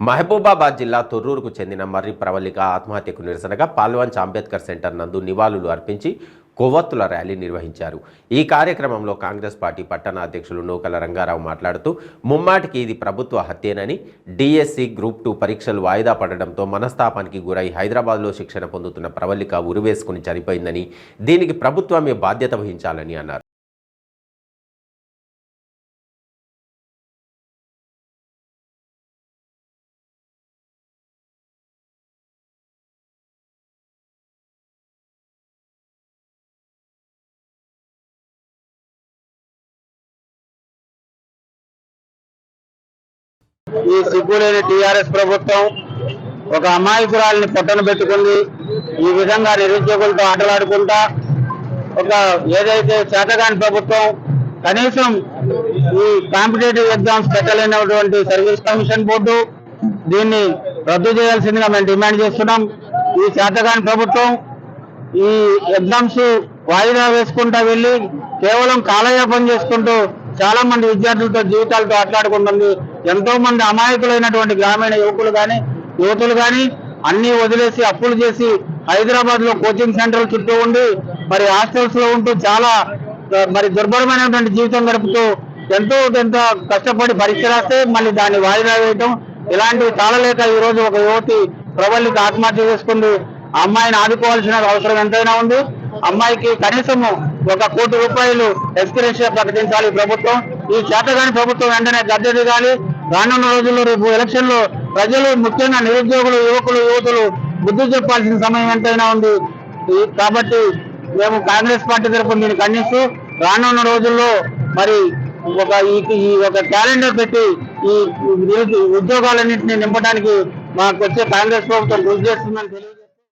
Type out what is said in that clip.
మహబూబాబాద్ జిల్లా తొర్రూరుకు చెందిన మర్రి ప్రవళిక ఆత్మహత్యకు నిరసనగా పాల్వంచ్ అంబేద్కర్ సెంటర్ నందు నివాళులు అర్పించి కొవ్వొత్తుల ర్యాలీ నిర్వహించారు. ఈ కార్యక్రమంలో కాంగ్రెస్ పార్టీ పట్టణ అధ్యక్షులు నూకల రంగారావు మాట్లాడుతూ ముమ్మాటికి ఇది ప్రభుత్వ హత్యేనని, డిఎస్సి గ్రూప్ 2 పరీక్షలు వాయిదా పడడంతో మనస్తాపానికి గురై హైదరాబాద్లో శిక్షణ పొందుతున్న ప్రవళిక ఉరివేసుకుని చనిపోయిందని, దీనికి ప్రభుత్వమే బాధ్యత వహించాలని అన్నారు. ఈ సిగ్గులేని టీఆర్ఎస్ ప్రభుత్వం ఒక అమాయకురాలని పొట్టన పెట్టుకుంది. ఈ విధంగా నిరుద్యోగులతో ఆటలాడుకుంటా ఒక ఏదైతే చేతగాని ప్రభుత్వం కనీసం ఈ కాంపిటేటివ్ ఎగ్జామ్స్ పెట్టలేనటువంటి సర్వీస్ కమిషన్ బోర్డు దీన్ని రద్దు చేయాల్సిందిగా మేము డిమాండ్ చేస్తున్నాం. ఈ చేతగాని ప్రభుత్వం ఈ ఎగ్జామ్స్ వాయిదా వేసుకుంటా వెళ్ళి కేవలం కాలయాపన చేసుకుంటూ చాలా మంది విద్యార్థులతో జీవితాలతో ఆటలాడుకుంటుంది. ఎంతో మంది అమాయకులైనటువంటి గ్రామీణ యువతులు కానీ అన్ని వదిలేసి అప్పులు చేసి హైదరాబాద్ లో కోచింగ్ సెంటర్ల చుట్టూ ఉండి మరి హాస్టల్స్ లో ఉంటూ చాలా మరి దుర్భరమైనటువంటి జీవితం గడుపుతూ ఎంతో కష్టపడి పరీక్ష రాస్తే మళ్ళీ దాన్ని వాయిదా వేయటం ఇలాంటివి తాళలేక ఈ రోజు ఒక యువతి ప్రవళిక ఆత్మహత్య చేసుకుంది. ఆ అమ్మాయిని ఆదుకోవాల్సిన అవసరం ఎంతైనా ఉంది. అమ్మాయికి కనీసము 1 కోటి రూపాయలు ఎక్స్గ్రేషియా ప్రకటించాలి ప్రభుత్వం. ఈ చేతగాని ప్రభుత్వం వెంటనే గద్దె దిగాలి. రానున్న రోజుల్లో రేపు ఎలక్షన్ లో ప్రజలు ముఖ్యంగా నిరుద్యోగులు యువతులు బుద్ధి చెప్పాల్సిన సమయం ఎంతైనా ఉంది. కాబట్టి మేము కాంగ్రెస్ పార్టీ తరఫున దీన్ని ఖండిస్తూ రానున్న రోజుల్లో మరి ఒక క్యాలెండర్ పెట్టి ఈ ఉద్యోగాలన్నింటినీ నింపడానికి మాకు వచ్చే కాంగ్రెస్ ప్రభుత్వం కృషి చేస్తుందని తెలియదు.